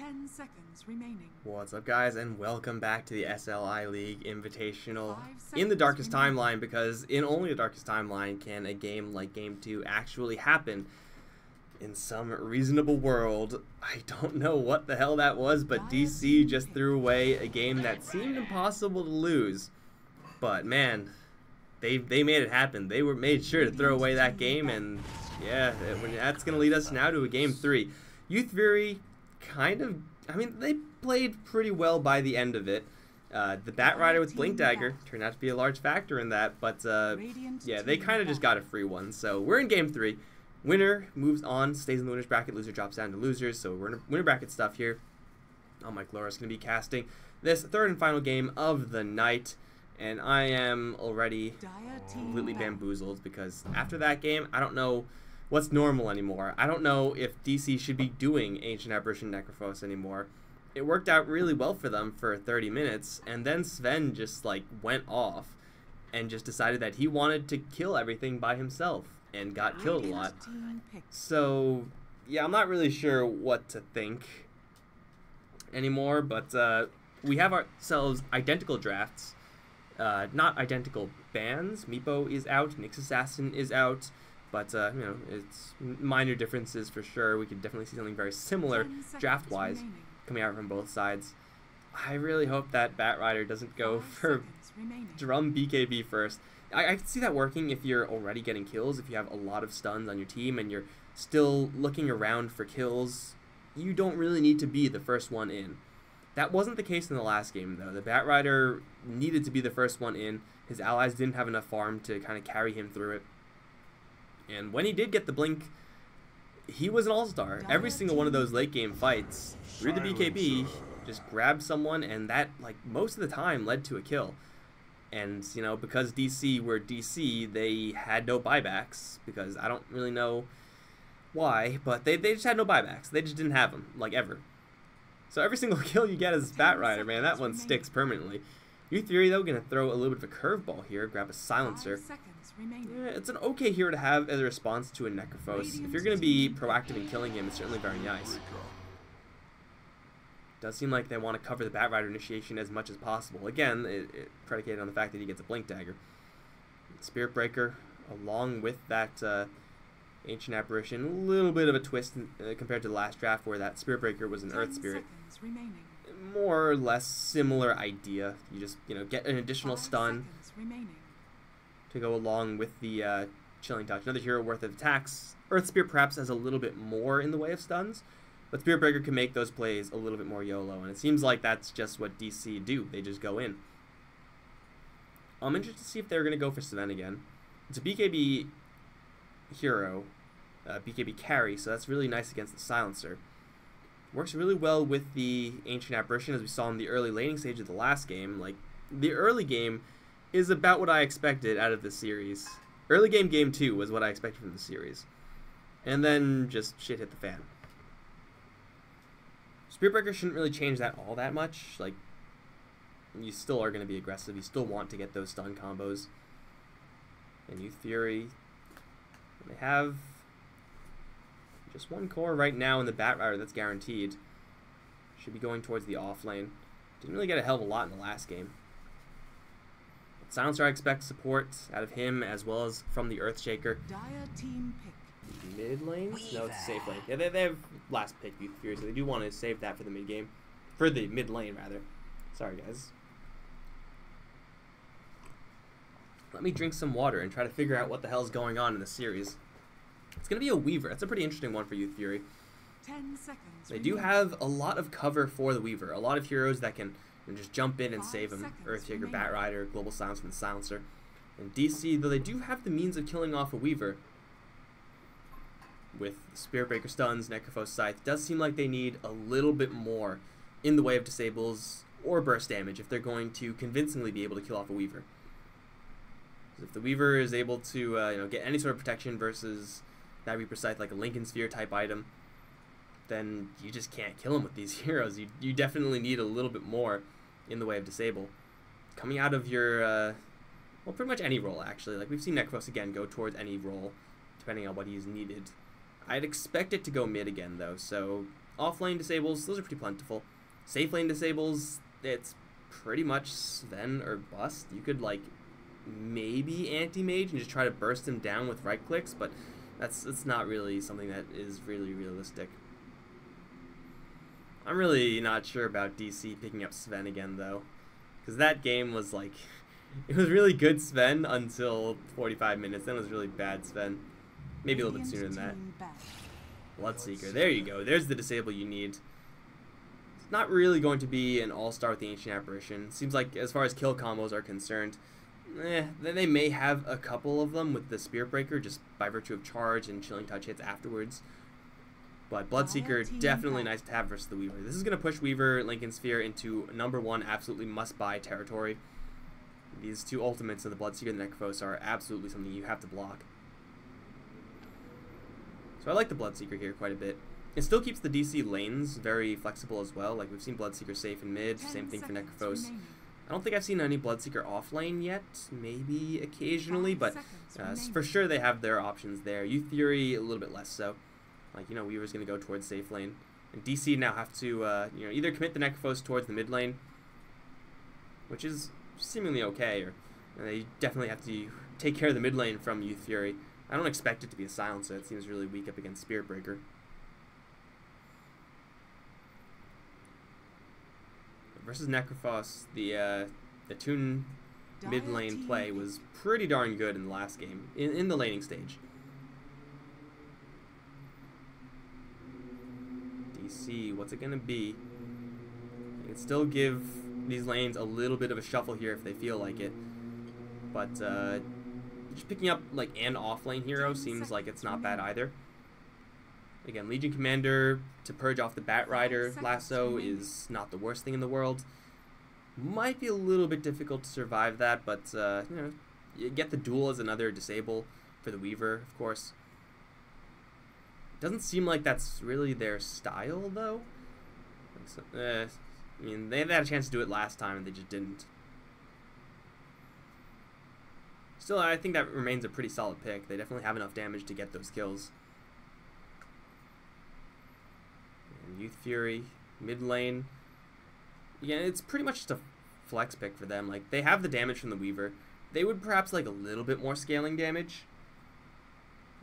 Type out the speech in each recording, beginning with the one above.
10 seconds remaining. What's up, guys, and welcome back to the SLI League Invitational in the Darkest Timeline, because in only the Darkest Timeline can a game like Game 2 actually happen in some reasonable world. I don't know what the hell that was, but DC just threw away a game that seemed impossible to lose. But man, they made it happen. They made sure to throw away that game, and yeah, that's going to lead us now to a Game 3. Youth Fury they played pretty well by the end of it. The Bat Rider with Blink Dagger turned out to be a large factor in that, but yeah, they kind of just got a free one. So we're in Game 3. Winner moves on, stays in the winner's bracket, loser drops down to losers, so we're in winner bracket stuff here. Mike Laura's going to be casting this third and final game of the night, and I am already completely bamboozled, because after that game, I don't know what's normal anymore. I don't know if DC should be doing Ancient Apparition Necrophos anymore. It worked out really well for them for 30 minutes, and then Sven just went off and just decided that he wanted to kill everything by himself and got killed a lot. So yeah, I'm not really sure what to think anymore, but we have ourselves identical drafts, not identical bans. Meepo is out, Nyx Assassin is out. But, you know, it's minor differences for sure. We could definitely see something very similar draft-wise coming out from both sides. I really hope that Bat Rider doesn't go for Drum BKB first. I can see that working if you're already getting kills, if you have a lot of stuns on your team and you're still looking around for kills. You don't really need to be the first one in. That wasn't the case in the last game, though. The Bat Rider needed to be the first one in. His allies didn't have enough farm to kind of carry him through it. And when he did get the blink, he was an all-star. Every single one of those late-game fights, through the BKB, just grabbed someone, and that, most of the time led to a kill. And, you know, because DC were DC, they had no buybacks, because I don't really know why, but they just had no buybacks. They just didn't have them, ever. So every single kill you get as Bat Rider, man, that one sticks permanently. Youth Fury, though, going to throw a little bit of a curveball here, grab a Silencer. Yeah, it's an okay hero to have as a response to a Necrophos. If you're going to be proactive in killing him, it's certainly very nice. Does seem like they want to cover the Bat Rider initiation as much as possible. Again, it predicated on the fact that he gets a Blink Dagger. Spirit Breaker, along with that Ancient Apparition, a little bit of a twist compared to the last draft where that Spirit Breaker was an Earth Spirit. More or less similar idea. You just, get an additional stun to go along with the Chilling Touch. Another hero worth of attacks. Earth Spirit perhaps has a little bit more in the way of stuns, but Spirit Breaker can make those plays a little bit more YOLO, and it seems like that's just what DC do. They just go in. I'm interested to see if they're going to go for Sven again. It's a BKB hero, BKB carry, so that's really nice against the Silencer. Works really well with the Ancient Apparition, as we saw in the early laning stage of the last game. The early game is about what I expected out of the series. Early game 2 was what I expected from the series. And then just shit hit the fan. Spirit Breaker shouldn't really change that all that much. You still are going to be aggressive. You still want to get those stun combos. And Youth Fury, they have just one core right now in the Bat Rider that's guaranteed. Should be going towards the off lane. Didn't really get a hell of a lot in the last game. Silencer, I expect support out of him as well as from the Earthshaker. Mid lane? No, it's a safe lane. Yeah, they have last pick Youth Fury, so they do want to save that for the mid game. For the mid lane, rather. Sorry, guys. Let me drink some water and try to figure out what the hell is going on in the series. It's going to be a Weaver. That's a pretty interesting one for Youth Fury. 10 seconds. They do have a lot of cover for the Weaver. A lot of heroes that can just jump in and save him. Earthshaker, Bat Rider, Global Silence from the Silencer. And DC, though they do have the means of killing off a Weaver with Spirit Breaker stuns, Necrophos Scythe, does seem like they need a little bit more in the way of disables or burst damage if they're going to convincingly be able to kill off a Weaver. If the Weaver is able to get any sort of protection versus that Reaper Scythe, like a Lincoln Sphere type item, then you just can't kill him with these heroes. You definitely need a little bit more in the way of disable. Coming out of your, well, pretty much any role, actually. We've seen Necrophos, again, go towards any role, depending on what he's needed. I'd expect it to go mid again, though, so Off-lane disables, those are pretty plentiful. Safe lane disables, it's pretty much Sven or bust. You could, like, maybe anti-mage and just try to burst him down with right clicks, but it's not really something that is really realistic. I'm really not sure about DC picking up Sven again, though, because that game was, like, it was really good Sven until 45 minutes, then it was really bad Sven. Maybe a little bit sooner than that. Bloodseeker, there you go. There's the disable you need. It's not really going to be an all-star with the Ancient Apparition. Seems like as far as kill combos are concerned, they may have a couple of them with the Spirit Breaker just by virtue of charge and Chilling Touch hits afterwards. But Bloodseeker, definitely nice to have versus the Weaver. This is going to push Weaver, Lincoln Sphere into #1 absolutely must-buy territory. These two ultimates of the Bloodseeker and the Necrophos are absolutely something you have to block. So I like the Bloodseeker here quite a bit. It still keeps the DC lanes very flexible as well. Like, we've seen Bloodseeker safe in mid, same thing for Necrophos. I don't think I've seen any Bloodseeker off lane yet, maybe occasionally, but for sure they have their options there. Youth Fury, a little bit less so. Like, you know, Weaver's going to go towards safe lane. And DC now have to, you know, either commit the Necrophos towards the mid lane, which is seemingly okay, or they definitely have to take care of the mid lane from Youth Fury. I don't expect it to be a silencer. It seems really weak up against Spirit Breaker. Versus Necrophos, the Toon mid lane play was pretty darn good in the last game, in the laning stage. DC, what's it going to be? You can still give these lanes a little bit of a shuffle here if they feel like it. But just picking up like an off-lane hero seems like it's not bad either. Again, Legion Commander to purge off the Bat Rider lasso is not the worst thing in the world. Might be a little bit difficult to survive that, but you know, you get the duel as another disable for the Weaver, of course. Doesn't seem like that's really their style, though. I mean, they had a chance to do it last time and they just didn't. Still, I think that remains a pretty solid pick. They definitely have enough damage to get those kills. And Youth Fury, mid lane. Yeah, it's pretty much just a flex pick for them. Like, they have the damage from the Weaver. They would perhaps like a little bit more scaling damage.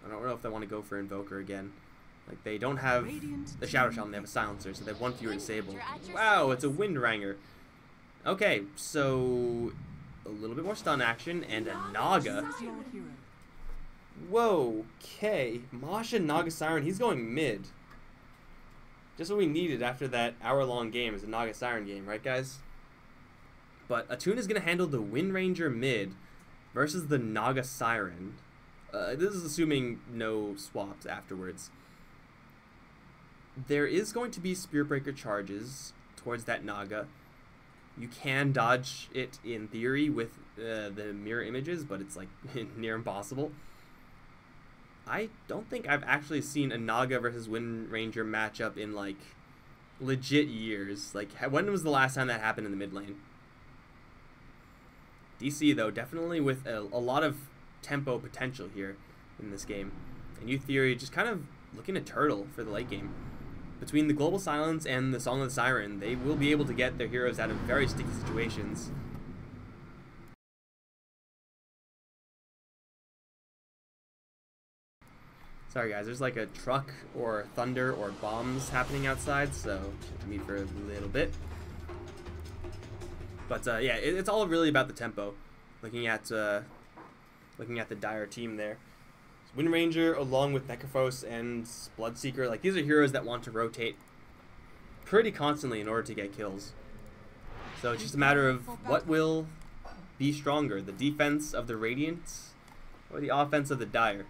I don't know if they want to go for Invoker again. Like, they don't have the Shadow Shaman, they have a Silencer, so they have one fewer disable. Wow, it's a Windranger. Okay, so a little bit more stun action and a Naga. Whoa, okay. Masha Naga Siren, he's going mid. Just what we needed after that hour-long game is a Naga Siren game, right, guys? But Atun is going to handle the Windranger mid versus the Naga Siren. This is assuming no swaps afterwards. There is going to be Spirit Breaker charges towards that Naga. You can dodge it in theory with the mirror images, but it's like near impossible. I don't think I've actually seen a Naga versus Windranger matchup in like legit years. Like, when was the last time that happened in the mid lane? DC though, definitely with a lot of tempo potential here in this game. And Youth Fury just kind of looking to turtle for the late game. Between the Global Silence and the Song of the Siren, they will be able to get their heroes out of very sticky situations. Sorry guys, there's like a truck or thunder or bombs happening outside, so mute for a little bit. But yeah, it's all really about the tempo. Looking at the dire team there. Windranger along with Necrophos and Bloodseeker, like, these are heroes that want to rotate pretty constantly in order to get kills. So it's just a matter of what will be stronger, the defense of the Radiant or the offense of the Dire.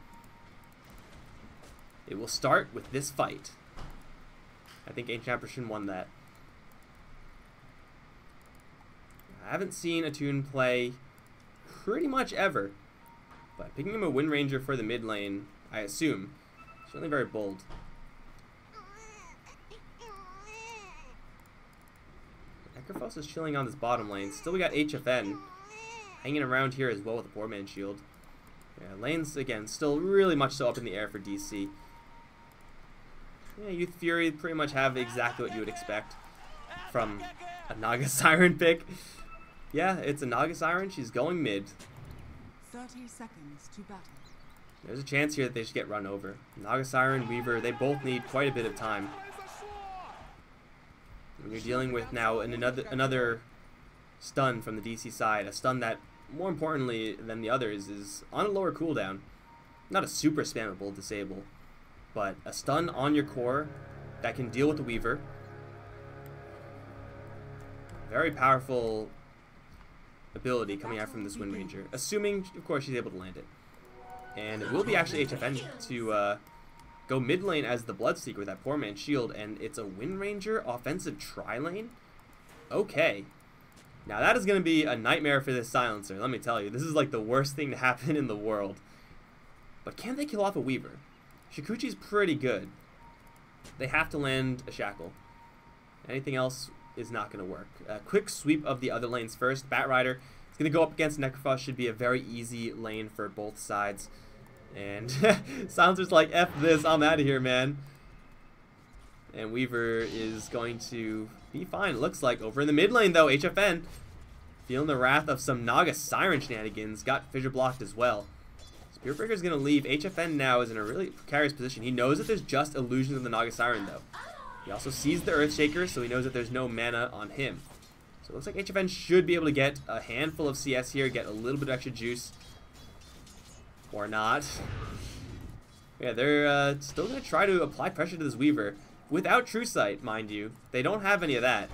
It will start with this fight. I think Ancient Apparition won that. I haven't seen Atun play pretty much ever. But picking him a Windranger for the mid lane, I assume, is certainly very bold. Necrophos is chilling on this bottom lane. Still, we got HFN hanging around here as well with a poor man shield. Yeah, lanes, again, still really much so up in the air for DC. Yeah, Youth Fury pretty much have exactly what you would expect from a Naga Siren pick. Yeah, it's a Naga Siren. She's going mid. 30 seconds to battle. There's a chance here that they should get run over. Naga Siren, Weaver, they both need quite a bit of time. When you're dealing with now another stun from the DC side, a stun that, more importantly than the others, is on a lower cooldown. Not a super spammable disable, but a stun on your core that can deal with the Weaver. Very powerful ability coming out from this Wind Ranger, assuming, of course, she's able to land it. And it will be actually HFN to go mid lane as the Bloodseeker with that poor man's shield, and it's a Wind Ranger offensive tri-lane? Okay. Now that is going to be a nightmare for this Silencer, let me tell you. This is like the worst thing to happen in the world. But can they kill off a Weaver? Shikuchi's pretty good. They have to land a Shackle. Anything else is not going to work. A quick sweep of the other lanes first. Batrider is going to go up against Necrophos. Should be a very easy lane for both sides. And Silencer's like, F this, I'm out of here, man. And Weaver is going to be fine, it looks like. Over in the mid lane, though, HFN feeling the wrath of some Naga Siren shenanigans. Got fissure blocked as well. Spearbreaker's going to leave. HFN now is in a really precarious position. He knows that there's just illusions of the Naga Siren, though. He also sees the Earthshaker, so he knows that there's no mana on him. So it looks like HFN should be able to get a handful of CS here, get a little bit of extra juice. Or not. Yeah, they're still going to try to apply pressure to this Weaver. Without True Sight, mind you. They don't have any of that.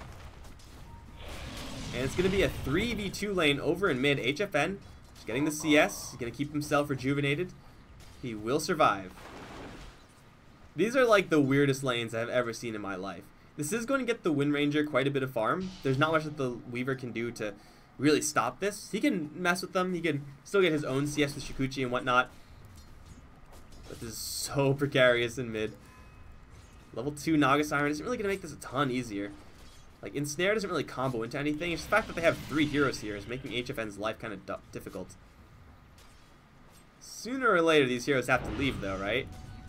And it's going to be a 3v2 lane over in mid. HFN is getting the CS. He's going to keep himself rejuvenated. He will survive. These are like the weirdest lanes I've ever seen in my life. This is going to get the Wind Ranger quite a bit of farm. There's not much that the Weaver can do to really stop this. He can mess with them. He can still get his own CS with Shikuchi and whatnot. But this is so precarious in mid. Level 2 Naga Siren isn't really going to make this a ton easier. Like, Ensnare doesn't really combo into anything. It's the fact that they have 3 heroes here is making HFN's life kind of difficult. Sooner or later, these heroes have to leave, though, right?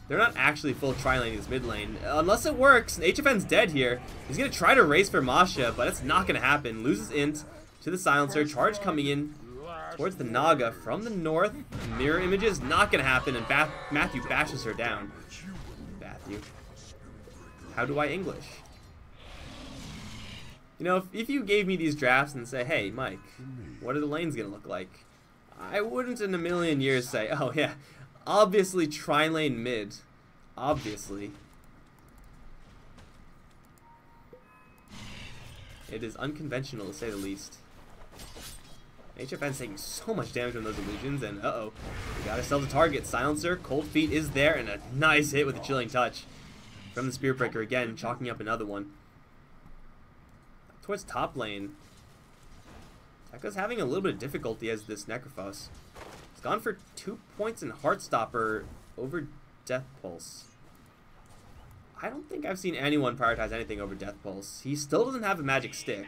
They're not actually full tri-laning this mid lane. Unless it works, HFN's dead here. He's going to try to race for Masha, but it's not going to happen. Loses int to the Silencer. Charge coming in towards the Naga from the north. Mirror images, not going to happen, and Matthew bashes her down. Matthew. How do I English? You know, if you gave me these drafts and say, hey, Mike, what are the lanes going to look like? I wouldn't in a million years say, oh, yeah, obviously tri-lane mid. Obviously. It is unconventional, to say the least. HFN's taking so much damage from those illusions, and uh-oh. We got ourselves a target. Silencer, Cold Feet is there, and a nice hit with a Chilling Touch. From the Spearbreaker again, chalking up another one. Towards top lane. Tekka's having a little bit of difficulty as this Necrophos. He's gone for 2 points in Heartstopper over Death Pulse. I don't think I've seen anyone prioritize anything over Death Pulse. He still doesn't have a magic stick.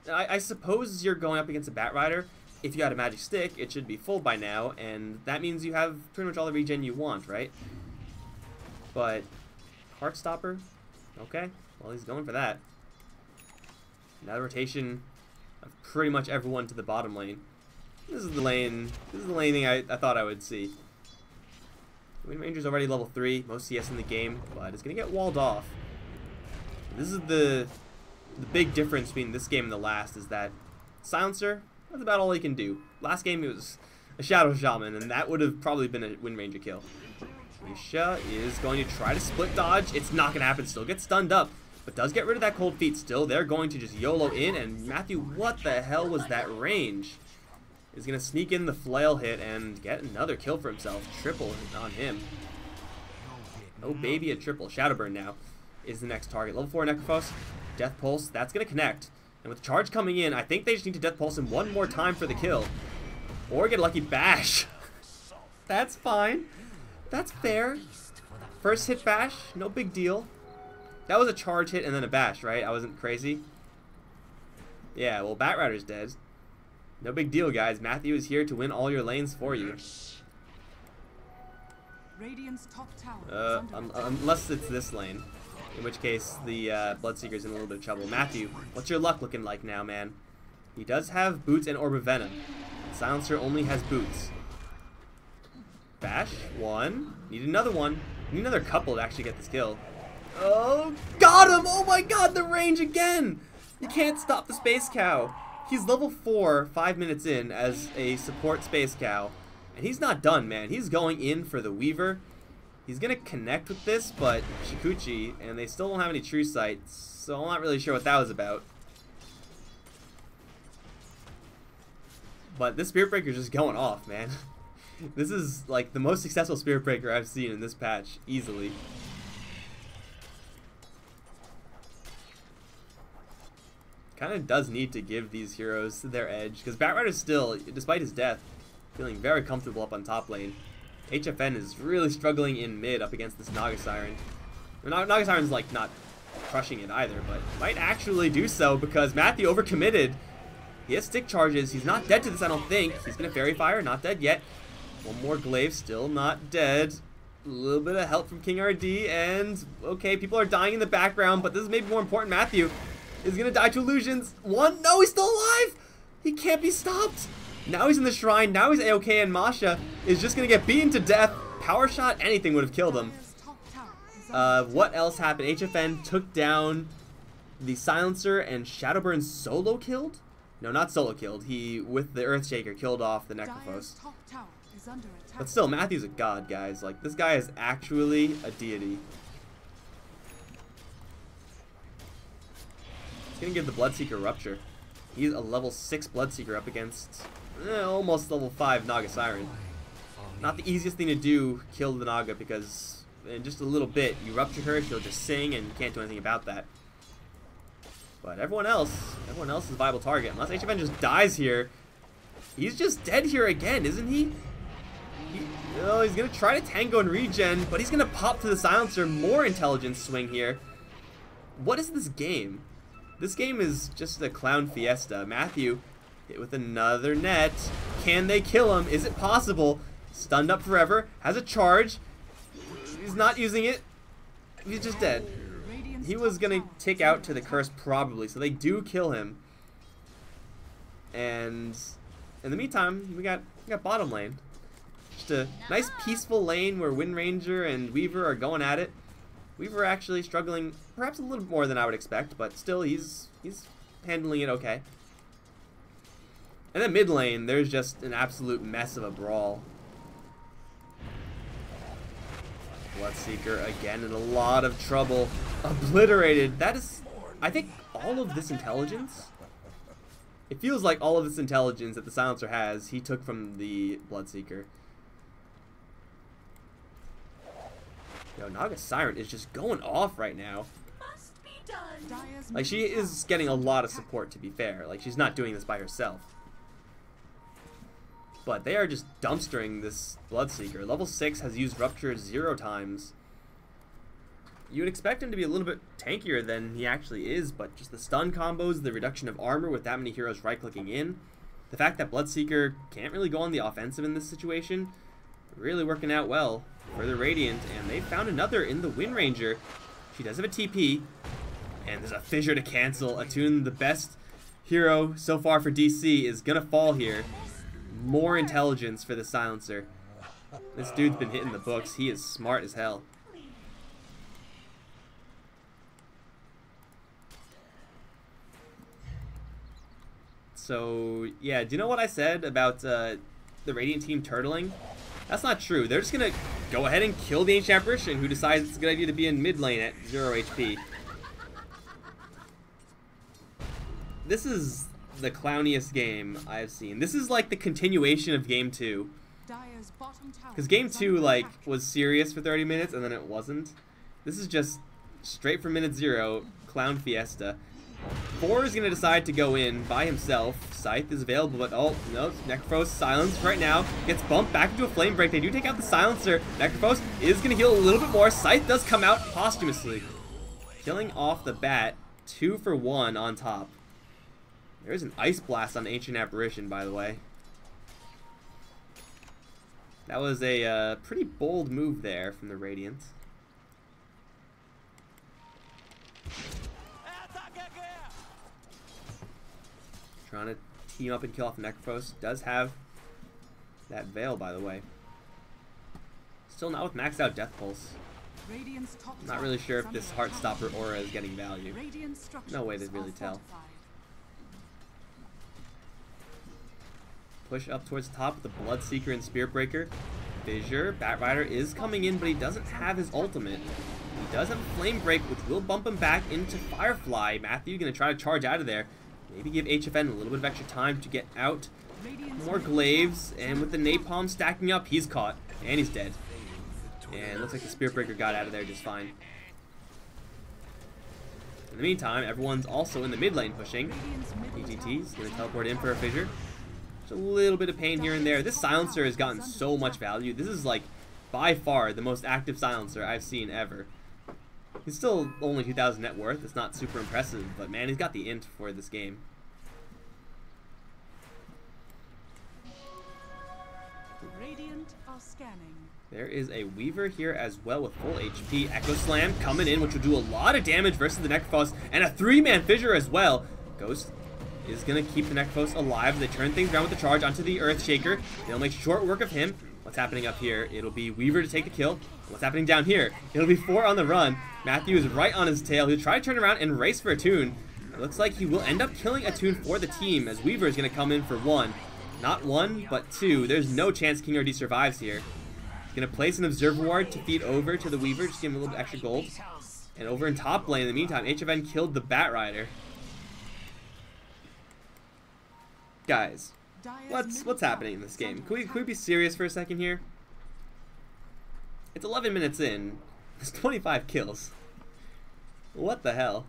I suppose you're going up against a Batrider. If you had a magic stick, it should be full by now, and that means you have pretty much all the regen you want, right? But Heartstopper? Okay. Well, he's going for that. Another rotation of pretty much everyone to the bottom lane. This is the lane thing I thought I would see. Wind Ranger's already level 3, most CS in the game, but it's going to get walled off. This is the big difference between this game and the last, is that Silencer, that's about all he can do. Last game it was a Shadow Shaman, and that would have probably been a Wind Ranger kill. Misha is going to try to split dodge. It's not going to happen. Still gets stunned up, but does get rid of that Cold Feet still. They're going to just YOLO in, and Matthew, what the hell was that range? Is going to sneak in the flail hit and get another kill for himself. Triple on him. Oh, baby, a triple. Shadowburn now is the next target. Level 4 Necrophos. Death Pulse. That's going to connect. And with the charge coming in, I think they just need to Death Pulse him one more time for the kill. Or get a lucky bash. That's fine. That's fair. First hit bash. No big deal. That was a charge hit and then a bash, right? I wasn't crazy. Yeah, well, Batrider's dead. No big deal, guys. Matthew is here to win all your lanes for you. Radiant's top tower Unless it's this lane. In which case, the Bloodseeker's in a little bit of trouble. Matthew, what's your luck looking like now, man? He does have Boots and Orb of Venom. Silencer only has Boots. Bash, one. Need another one. Need another couple to actually get this kill. Oh, got him! Oh my god, the range again! You can't stop the Space Cow. He's level 4, 5 minutes in, as a support Space Cow. And he's not done, man. He's going in for the Weaver. He's going to connect with this, but Shikuchi, and they still don't have any True Sight, so I'm not really sure what that was about. But this Spirit Breaker is just going off, man. This is like the most successful Spirit Breaker I've seen in this patch, easily. Kind of does need to give these heroes their edge, because Batrider's still, despite his death, feeling very comfortable up on top lane. HFN is really struggling in mid up against this Naga Siren. Naga Siren's like not crushing it either, but might actually do so because Matthew overcommitted. He has stick charges. He's not dead to this, I don't think. He's gonna Fairy Fire, not dead yet. One more glaive, still not dead. A little bit of help from King RD, and okay, people are dying in the background, but this is maybe more important. Matthew is gonna die to illusions. One, no, he's still alive! He can't be stopped! Now he's in the shrine, now he's AOK, and Masha is just gonna get beaten to death. Power shot, anything would have killed him. What else happened? HFN took down the Silencer, and Shadowburn solo killed? No, not solo killed. He, with the Earthshaker, killed off the Necrophos. But still, Matthew's a god, guys. Like, this guy is actually a deity. He's gonna give the Bloodseeker Rupture. He's a level 6 Bloodseeker up against almost level 5 Naga Siren. Not the easiest thing to do, kill the Naga, because in just a little bit, you rupture her, she'll just sing, and you can't do anything about that. But everyone else is a viable target. Unless HFN just dies here, he's just dead here again, isn't he? He's gonna try to tango and regen, but he's gonna pop to the Silencer. More intelligence swing here. What is this game? This game is just a clown fiesta. Matthew hit with another net. Can they kill him? Is it possible? Stunned up forever. Has a charge. He's not using it. He's just dead. He was gonna tick out to the curse probably, so they do kill him. And in the meantime, we got bottom lane. Just a nice peaceful lane where Wind Ranger and Weaver are going at it. Weaver actually struggling perhaps a little more than I would expect, but still he's handling it okay. And then mid lane, there's just an absolute mess of a brawl. Bloodseeker again in a lot of trouble. Obliterated. That is, I think, all of this intelligence. It feels like all of this intelligence that the Silencer has, he took from the Bloodseeker. Yo, Naga Siren is just going off right now. Like, she is getting a lot of support, to be fair. Like, she's not doing this by herself. But they are just dumpstering this Bloodseeker. Level 6 has used Rupture 0 times. You would expect him to be a little bit tankier than he actually is, but just the stun combos, the reduction of armor with that many heroes right-clicking in, the fact that Bloodseeker can't really go on the offensive in this situation, really working out well for the Radiant, and they found another in the Wind Ranger. She does have a TP, and there's a Fissure to cancel. Attune, the best hero so far for DC, is gonna fall here. More intelligence for the Silencer. This dude's been hitting the books. He is smart as hell. So, yeah, do you know what I said about the Radiant team turtling? That's not true. They're just going to go ahead and kill the Ancient Apparition, who decides it's a good idea to be in mid lane at 0 HP. This is the clowniest game I've seen. This is like the continuation of Game 2. Because Game 2, like, was serious for 30 minutes, and then it wasn't. This is just straight from minute 0, clown fiesta. 4 is going to decide to go in by himself. Scythe is available, but oh, no, Necrophos silenced right now. Gets bumped back into a flame break. They do take out the Silencer. Necrophos is going to heal a little bit more. Scythe does come out posthumously. Killing off the bat. 2 for 1 on top. There's an Ice Blast on Ancient Apparition, by the way. That was a pretty bold move there from the Radiant. Trying to team up and kill off Necrophos. Does have that Veil, by the way. Still not with maxed out Death Pulse. Not really sure if this Heartstopper aura is getting value. No way to really tell. Push up towards the top with the Bloodseeker and Spiritbreaker. Fissure, Batrider is coming in, but he doesn't have his ultimate. He does have a Flame Break, which will bump him back into Firefly. Matthew gonna try to charge out of there. Maybe give HFN a little bit of extra time to get out. More glaives, and with the Napalm stacking up, he's caught, and he's dead. And looks like the Spiritbreaker got out of there just fine. In the meantime, everyone's also in the mid lane pushing. EGT's gonna teleport in for a Fissure. Just a little bit of pain here and there. This Silencer has gotten so much value. This is like by far the most active Silencer I've seen ever. He's still only 2,000 net worth. It's not super impressive, but man, he's got the int for this game. Radiant are scanning. There is a Weaver here as well with full HP. Echo Slam coming in, which will do a lot of damage versus the Necrophos, and a 3-man Fissure as well. Ghost is going to keep the Necrophos alive. They turn things around with the charge onto the Earthshaker. They'll make short work of him. What's happening up here? It'll be Weaver to take the kill. What's happening down here? It'll be 4 on the run. Matthew is right on his tail. He'll try to turn around and race for a Toon. It looks like he will end up killing a Toon for the team, as Weaver is going to come in for 1. Not 1, but 2. There's no chance King RD survives here. He's going to place an Observer Ward to feed over to the Weaver, just give him a little bit extra gold. And over in top lane, in the meantime, HFN killed the Batrider. Guys, what's happening in this game? Can we be serious for a second here? It's 11 minutes in. There's 25 kills. What the hell?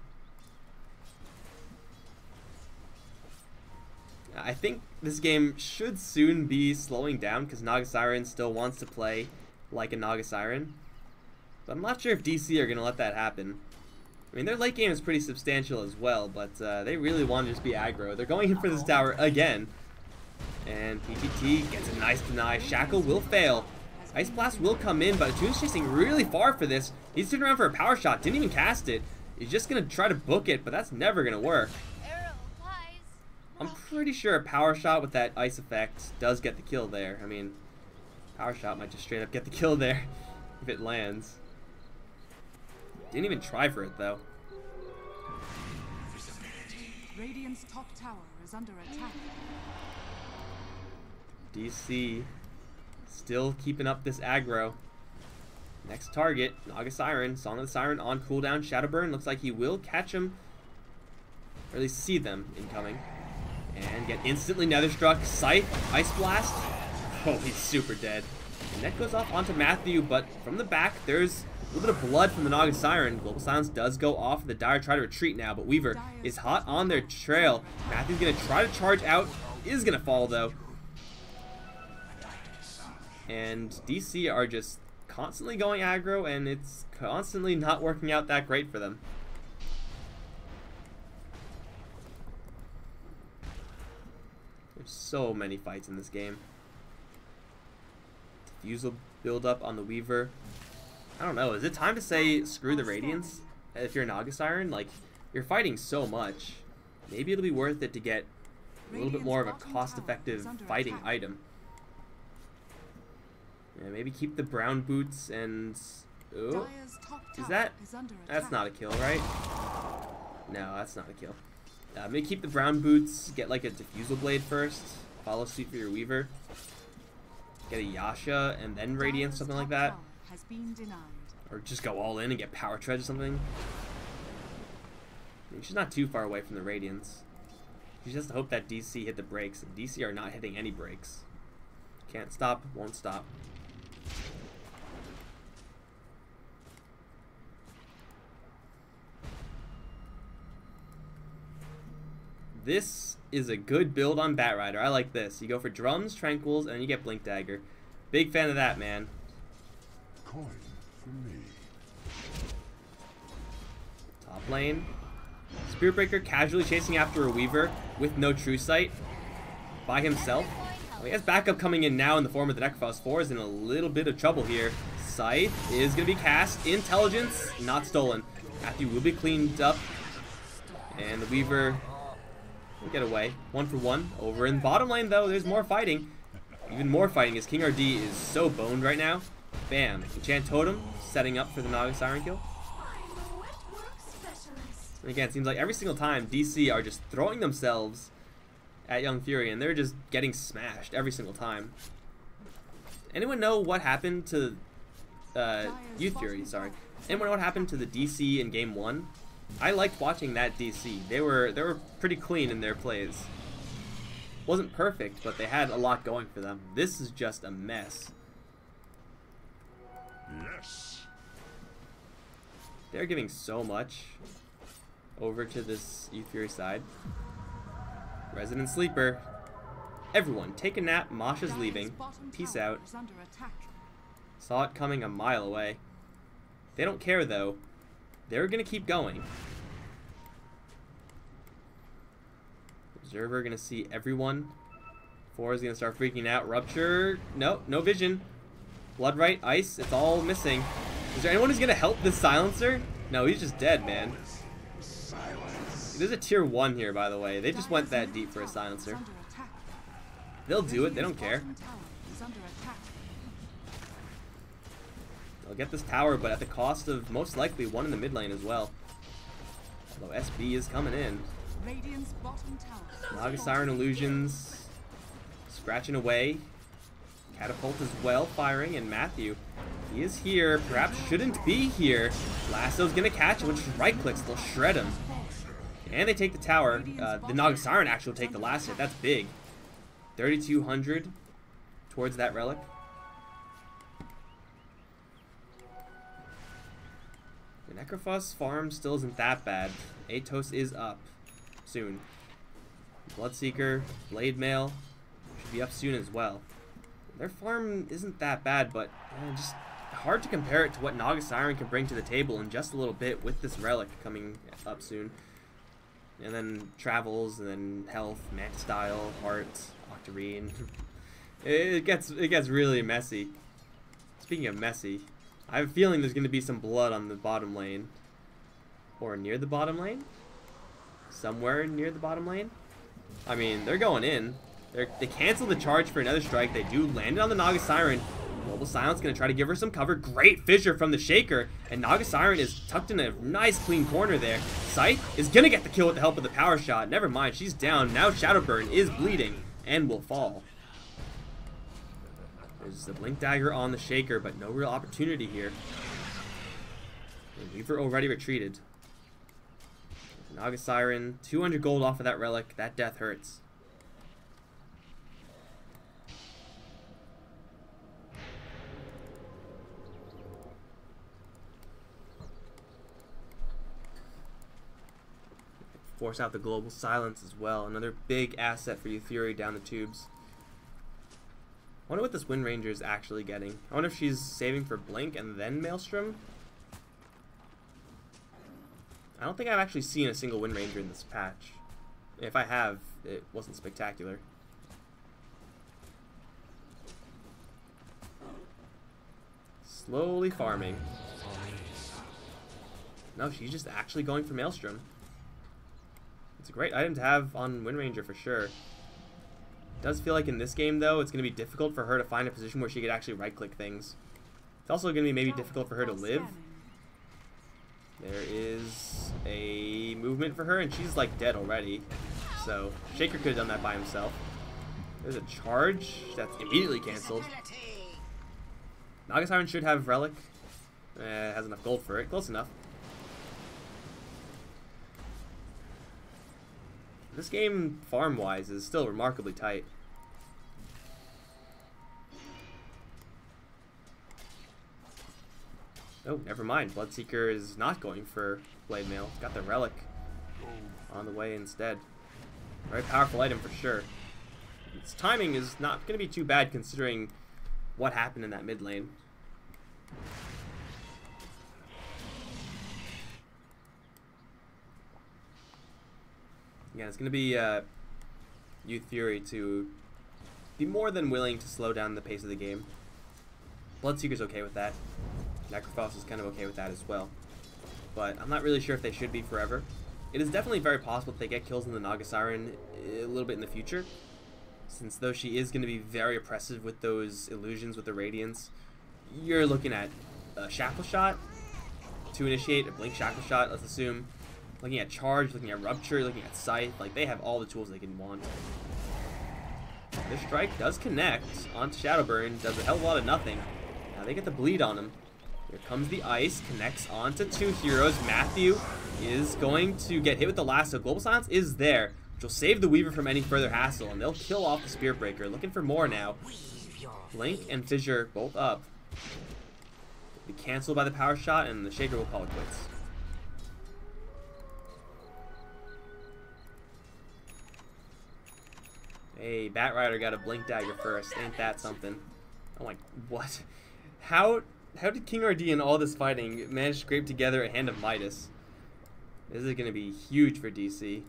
I think this game should soon be slowing down because Naga Siren still wants to play like a Naga Siren. But I'm not sure if DC are going to let that happen. I mean, their late game is pretty substantial as well, but they really want to just be aggro. They're going in for this tower again. And PGT gets a nice deny. Shackle will fail. Ice Blast will come in, but Toon's chasing really far for this. He's turning around for a power shot. Didn't even cast it. He's just going to try to book it, but that's never going to work. I'm pretty sure a power shot with that ice effect does get the kill there. I mean, power shot might just straight up get the kill there if it lands. Didn't even try for it though. Radiant's top tower is under attack. DC still keeping up this aggro. Next target, Naga Siren. Song of the Siren on cooldown. Shadowburn looks like he will catch him, or at least see them incoming. And get instantly Netherstruck. Scythe, Ice Blast. Oh, he's super dead. And that goes off onto Matthew, but from the back, there's a little bit of blood from the Naga Siren. Global Silence does go off. The Dire try to retreat now, but Weaver is hot on their trail. Matthew's going to try to charge out. Is going to fall, though. And DC are just constantly going aggro, and it's constantly not working out that great for them. There's so many fights in this game. Diffusal build up on the Weaver. I don't know. Is it time to say screw the Radiance? If you're Naga Siren, like, you're fighting so much. Maybe it'll be worth it to get a little bit more of a cost-effective fighting item. Yeah, maybe keep the brown boots and... Oh, is that... That's not a kill, right? No, that's not a kill. Maybe keep the brown boots, get like a Diffusal Blade first, follow suit for your Weaver, get a Yasha, and then Radiance, something like that. Or just go all in and get Power Tread or something. I mean, she's not too far away from the Radiance. She just has to hope that DC hit the brakes, and DC are not hitting any brakes. Can't stop, won't stop. This is a good build on Batrider. I like this. You go for drums, tranquils, and then you get Blink Dagger. Big fan of that, man. Coin for me. Top lane. Spiritbreaker casually chasing after a Weaver with no True Sight by himself. Well, he has backup coming in now in the form of the Necrophos. 4 is in a little bit of trouble here. Scythe is going to be cast. Intelligence, not stolen. Matthew will be cleaned up. And the Weaver We'll get away. 1 for 1. Over in bottom lane, though, there's more fighting. Even more fighting as King RD is so boned right now. Bam. Enchant Totem, setting up for the Naga Siren kill. And again, it seems like every single time DC are just throwing themselves at Young Fury, and they're just getting smashed every single time. Anyone know what happened to Youth Fury? Sorry. Anyone know what happened to the DC in Game 1? I liked watching that DC. They were pretty clean in their plays. Wasn't perfect, but they had a lot going for them. This is just a mess. Yes. They're giving so much over to this Youth Fury side. Resident Sleeper. Everyone, take a nap. Masha's leaving. Peace out. Saw it coming a mile away. They don't care, though. They're going to keep going. Observer going to see everyone. 4 is going to start freaking out. Rupture. Nope, no vision. Bloodright, Ice, it's all missing. Is there anyone who's going to help this silencer? No, he's just dead, man. There's a tier 1 here, by the way. They just went that deep for a silencer. They'll do it. They don't care. They'll get this tower, but at the cost of most likely 1 in the mid lane as well. Although SB is coming in. Naga Siren Illusions scratching away. Catapult as well, firing, and Matthew, he is here. Perhaps shouldn't be here. Lasso's gonna catch him, which just right clicks. They'll shred him. And they take the tower. The Naga Siren actually will take the last hit. That's big. 3,200 towards that relic. The Necrophos farm still isn't that bad. Atos is up soon. Bloodseeker, Blade Mail should be up soon as well. Their farm isn't that bad, but just hard to compare it to what Naga Siren can bring to the table in just a little bit with this relic coming up soon. And then Travels, and then Health, Max Style, Heart, Octarine. It gets really messy. Speaking of messy, I have a feeling there's going to be some blood on the bottom lane. Or near the bottom lane? Somewhere near the bottom lane? I mean, they're going in. They cancel the charge for another strike. They do land it on the Naga Siren. Global Silence going to try to give her some cover. Great fissure from the Shaker. And Naga Siren is tucked in a nice clean corner there. Scythe is going to get the kill with the help of the power shot. Never mind, she's down. Now Shadowburn is bleeding and will fall. There's the Blink Dagger on the Shaker, but no real opportunity here. And Weaver already retreated. Naga Siren, 200 gold off of that relic. That death hurts. Force out the Global Silence as well. Another big asset for Youth Fury down the tubes. I wonder what this Wind Ranger is actually getting. I wonder if she's saving for Blink and then Maelstrom. I don't think I've actually seen a single Wind Ranger in this patch. If I have, it wasn't spectacular. Slowly farming. No, she's just actually going for Maelstrom. It's a great item to have on Wind Ranger for sure. It does feel like in this game, though, it's going to be difficult for her to find a position where she could actually right-click things. It's also going to be maybe difficult for her to live. There is a movement for her, and she's, like, dead already. So, Shaker could have done that by himself. There's a charge that's immediately canceled. Naga Siren should have Relic. Has enough gold for it. Close enough. This game, farm-wise, is still remarkably tight. Oh, never mind. Bloodseeker is not going for Blade Mail. It's got the Relic on the way instead. Very powerful item for sure. Its timing is not going to be too bad considering what happened in that mid lane. Again, it's going to be Youth Fury to be more than willing to slow down the pace of the game. Bloodseeker's okay with that. Necrophos is kind of okay with that as well. But I'm not really sure if they should be forever. it is definitely very possible that they get kills in the Naga Siren a little bit in the future, since though she is going to be very oppressive with those illusions with the Radiance. You're looking at a Shackle Shot to initiate, a Blink Shackle Shot, let's assume. Looking at Charge, looking at Rupture, looking at Scythe. Like, they have all the tools they can want. This strike does connect onto Shadowburn, does a hell of a lot of nothing. Now they get the bleed on him. Here comes the ice, connects onto 2 heroes. Matthew is going to get hit with the lasso. Global Silence is there, which will save the Weaver from any further hassle, and they'll kill off the Spirit Breaker. Looking for more now. Blink and Fissure both up. Be cancelled by the power shot, and the Shaker will call it quits. Hey, Bat Rider got a Blink Dagger first. Ain't that something? Oh my, what? How did King RD in all this fighting manage to scrape together a Hand of Midas? This is going to be huge for DC.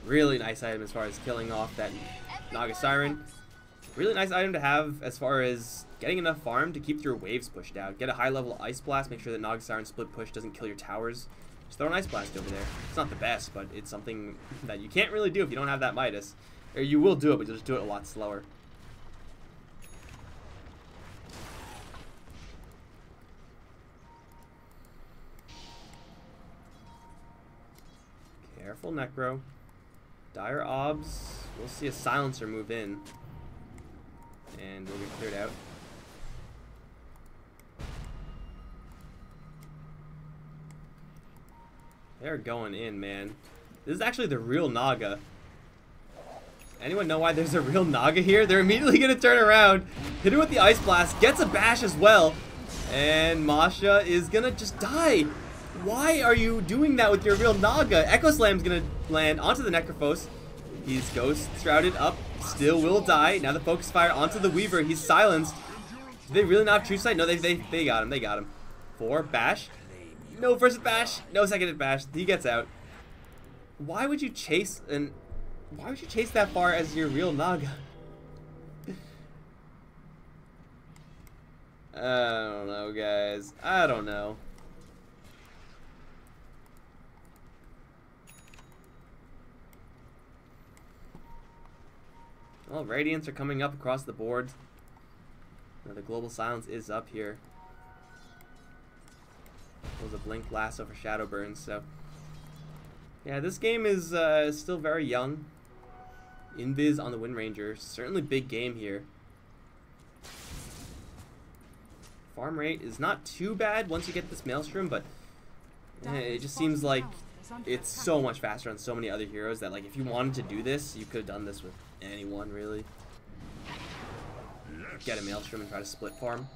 Really nice item as far as killing off that Naga Siren. Really nice item to have as far as getting enough farm to keep your waves pushed out. Get a high level Ice Blast, make sure that Naga Siren split push doesn't kill your towers. Just throw an Ice Blast over there. It's not the best, but it's something that you can't really do if you don't have that Midas. Or you will do it, but you'll just do it a lot slower. Careful, Necro. Dire Obs. We'll see a Silencer move in. And we'll get cleared out. They're going in, man. This is actually the real Naga. Anyone know why there's a real Naga here? They're immediately going to turn around, hit her with the Ice Blast, gets a bash as well. And Masha is going to just die. Why are you doing that with your real Naga? Echo Slam's going to land onto the Necrophos. He's Ghost Shrouded up, still will die. Now the Focus Fire onto the Weaver. He's silenced. Do they really not have True Sight? No, they got him. They got him. 4, bash. No first bash. No second bash. He gets out. Why would you chase that far as your real Naga? I don't know, guys. I don't know. Well, Radiants are coming up across the board. Now the Global Silence is up here. There's a Blink Lasso for Shadowburn, so... yeah, this game is still very young. Invis on the Wind Ranger. Certainly big game here. Farm rate is not too bad once you get this Maelstrom, but it just seems like it's so much faster on so many other heroes that, like, if you wanted to do this, you could have done this with anyone, really. Get a Maelstrom and try to split farm.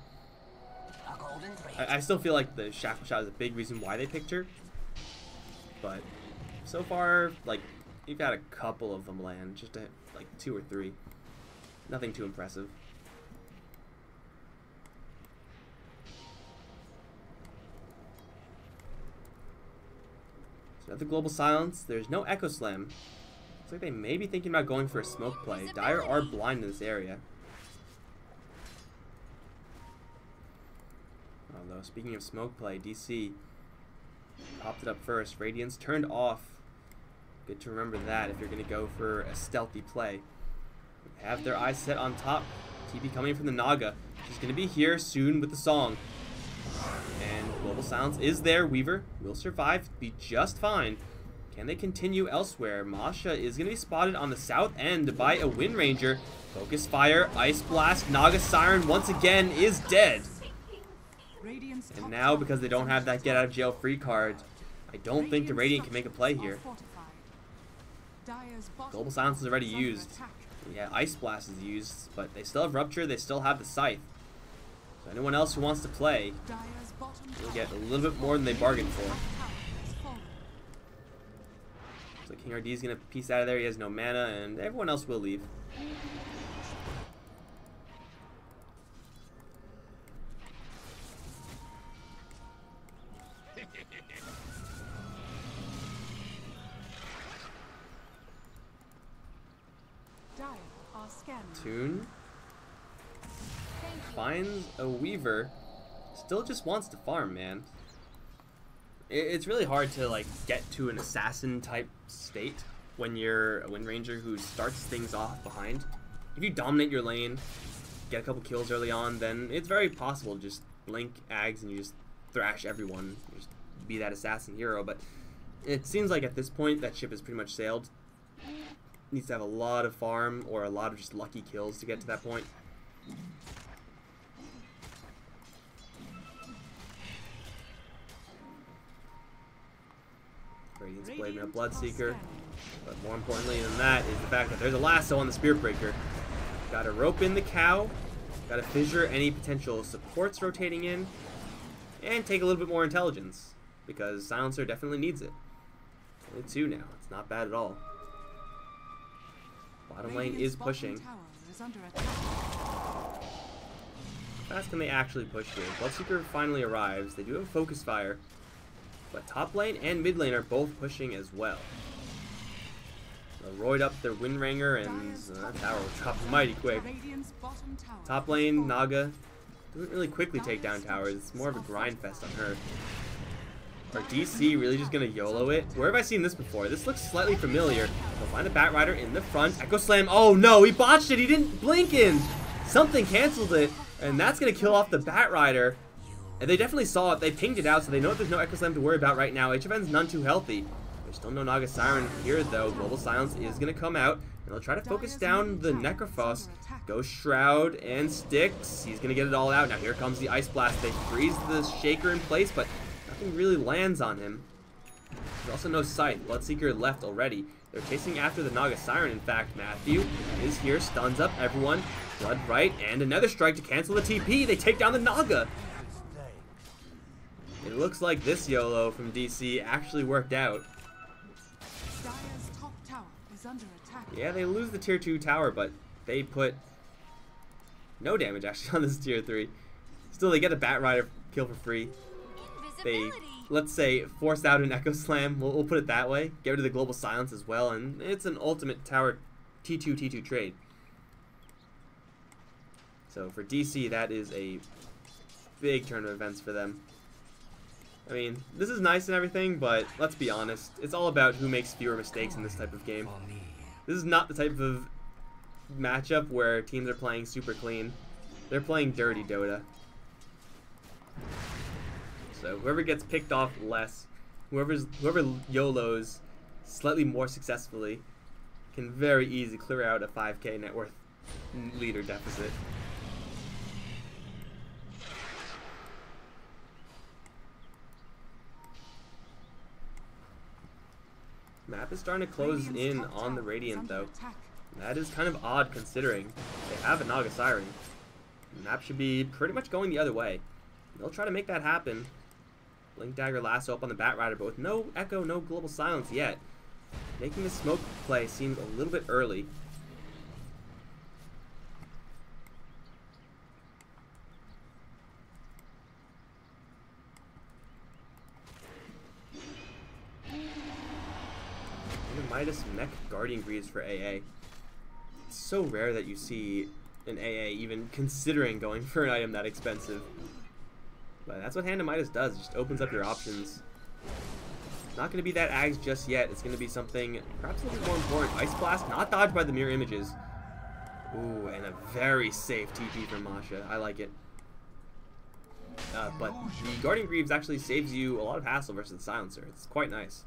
I still feel like the Shackle Shot is a big reason why they picked her. But so far, like, you've got a couple of them land. Just like 2 or 3. Nothing too impressive. So at the Global Silence, there's no Echo Slam. Looks like they may be thinking about going for a smoke play. Dire are blind in this area. Although, speaking of smoke play, DC popped it up first. Radiance turned off. Good to remember that if you're going to go for a stealthy play. Have their eyes set on top. TP coming from the Naga. She's going to be here soon with the song. And Global Silence is there. Weaver will survive, be just fine. Can they continue elsewhere? Masha is going to be spotted on the south end by a Wind Ranger. Focus Fire, Ice Blast, Naga Siren once again is dead. And now, because they don't have that get out of jail free card, I don't think the Radiant can make a play here. Global Silence is already used. Yeah, Ice Blast is used, but they still have Rupture, they still have the Scythe. So anyone else who wants to play will get a little bit more than they bargained for. So King RD is going to piece out of there, he has no mana, and everyone else will leave. Tune finds a Weaver. Still just wants to farm, man. It's really hard to like get to an assassin type state when you're a Wind Ranger who starts things off behind. If you dominate your lane, get a couple kills early on, then it's very possible to just blink Ags and you just thrash everyone. You just be that assassin hero. But it seems like at this point that ship has pretty much sailed. Needs to have a lot of farm or a lot of just lucky kills to get to that point. Radiant's blading a Bloodseeker, but more importantly than that is the fact that there's a lasso on the Spirit Breaker. Got to rope in the cow, got to fissure any potential supports rotating in, and take a little bit more intelligence, because Silencer definitely needs it. Only 2 now, it's not bad at all. Bottom lane is pushing. How fast can they actually push here? Bloodseeker finally arrives, they do have a Focus Fire. But top lane and mid lane are both pushing as well. They'll roid up their Windranger, and that tower will drop mighty quick. Top lane, Naga doesn't really quickly take down towers. It's more of a grind fest on her. Are DC really just going to YOLO it? Where have I seen this before? This looks slightly familiar. They'll find the Batrider in the front. Echo Slam. Oh no, he botched it. He didn't blink in. Something canceled it, and that's going to kill off the Batrider. And they definitely saw it. They pinged it out, so they know there's no Echo Slam to worry about right now. HFN's none too healthy. There's still no Naga Siren here, though. Global Silence is going to come out, and they'll try to focus down the Necrophos. Ghost Shroud and Styx. He's going to get it all out. Now here comes the Ice Blast. They freeze the Shaker in place, but nothing really lands on him. There's also no Scythe. Bloodseeker left already. They're chasing after the Naga Siren, in fact. Matthew is here, stuns up everyone. Blood right, and another strike to cancel the TP. They take down the Naga. It looks like this YOLO from DC actually worked out. Top tower is under attack. Yeah, they lose the tier 2 tower, but they put no damage actually on this tier 3. Still, they get a Batrider kill for free. They, let's say, force out an Echo Slam. We'll put it that way. Get rid of the Global Silence as well, and it's an ultimate tower T2 trade. So for DC, that is a big turn of events for them. I mean, this is nice and everything, but let's be honest. It's all about who makes fewer mistakes in this type of game. This is not the type of matchup where teams are playing super clean. They're playing dirty Dota. So whoever gets picked off less, whoever YOLOs slightly more successfully, can very easily clear out a 5k net worth leader deficit. Map is starting to close in on the Radiant, though. That is kind of odd considering they have a Naga Siren. The map should be pretty much going the other way. They'll try to make that happen. Blink Dagger lasso up on the Batrider, but with no Echo, no Global Silence yet. Making the smoke play seems a little bit early. Midas Mech Guardian Greaves for AA. It's so rare that you see an AA even considering going for an item that expensive. But that's what Hand of Midas does, it just opens up your options. Not going to be that Ags just yet, it's going to be something perhaps a little bit more important. Ice Blast, not dodged by the mirror images. Ooh, and a very safe TP from Masha, I like it. But the Guardian Greaves actually saves you a lot of hassle versus the Silencer, it's quite nice.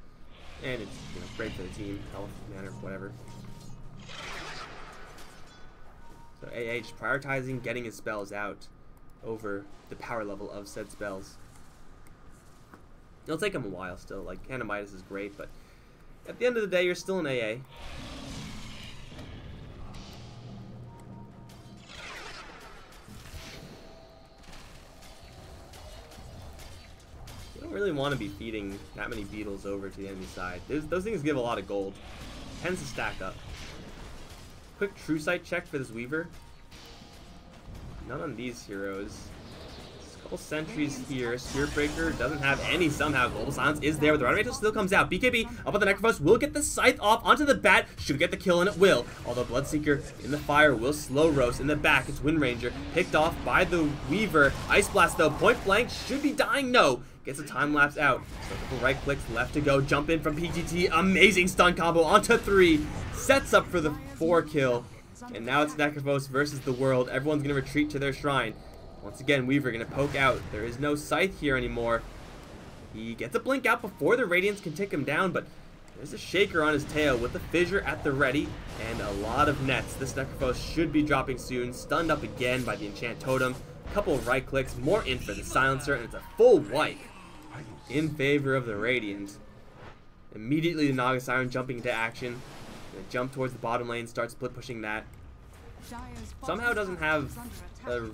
And it's, you know, great for the team, health, mana, whatever. So AA just prioritizing getting his spells out over the power level of said spells. It'll take him a while still, like Hand of Midas is great, but at the end of the day, you're still an AA. Don't really want to be feeding that many beetles over to the enemy side. Those things give a lot of gold. Tends to stack up. Quick True Sight check for this Weaver. None on these heroes. A couple sentries here. Spirit Breaker doesn't have any somehow. Global Silence is there, but the Radiant still comes out. BKB up on the Necrophos will get the Scythe off onto the bat. Should get the kill, and it will. Although Bloodseeker in the fire will slow roast. In the back, it's Wind Ranger picked off by the Weaver. Ice Blast though, point blank, should be dying. No. Gets a time lapse out. So a couple right clicks left to go. Jump in from PTT. Amazing stun combo onto 3. Sets up for the 4 kill. And now it's Necrophos versus the world. Everyone's going to retreat to their shrine. Once again, Weaver going to poke out. There is no Scythe here anymore. He gets a blink out before the Radiance can take him down, but there's a Shaker on his tail with the Fissure at the ready and a lot of nets. This Necrophos should be dropping soon. Stunned up again by the Enchant Totem. Couple of right clicks, more in for the Silencer, and it's a full wipe in favor of the Radiant. Immediately the Naga Siren jumping into action. Gonna jump towards the bottom lane, start split pushing that. Somehow doesn't have a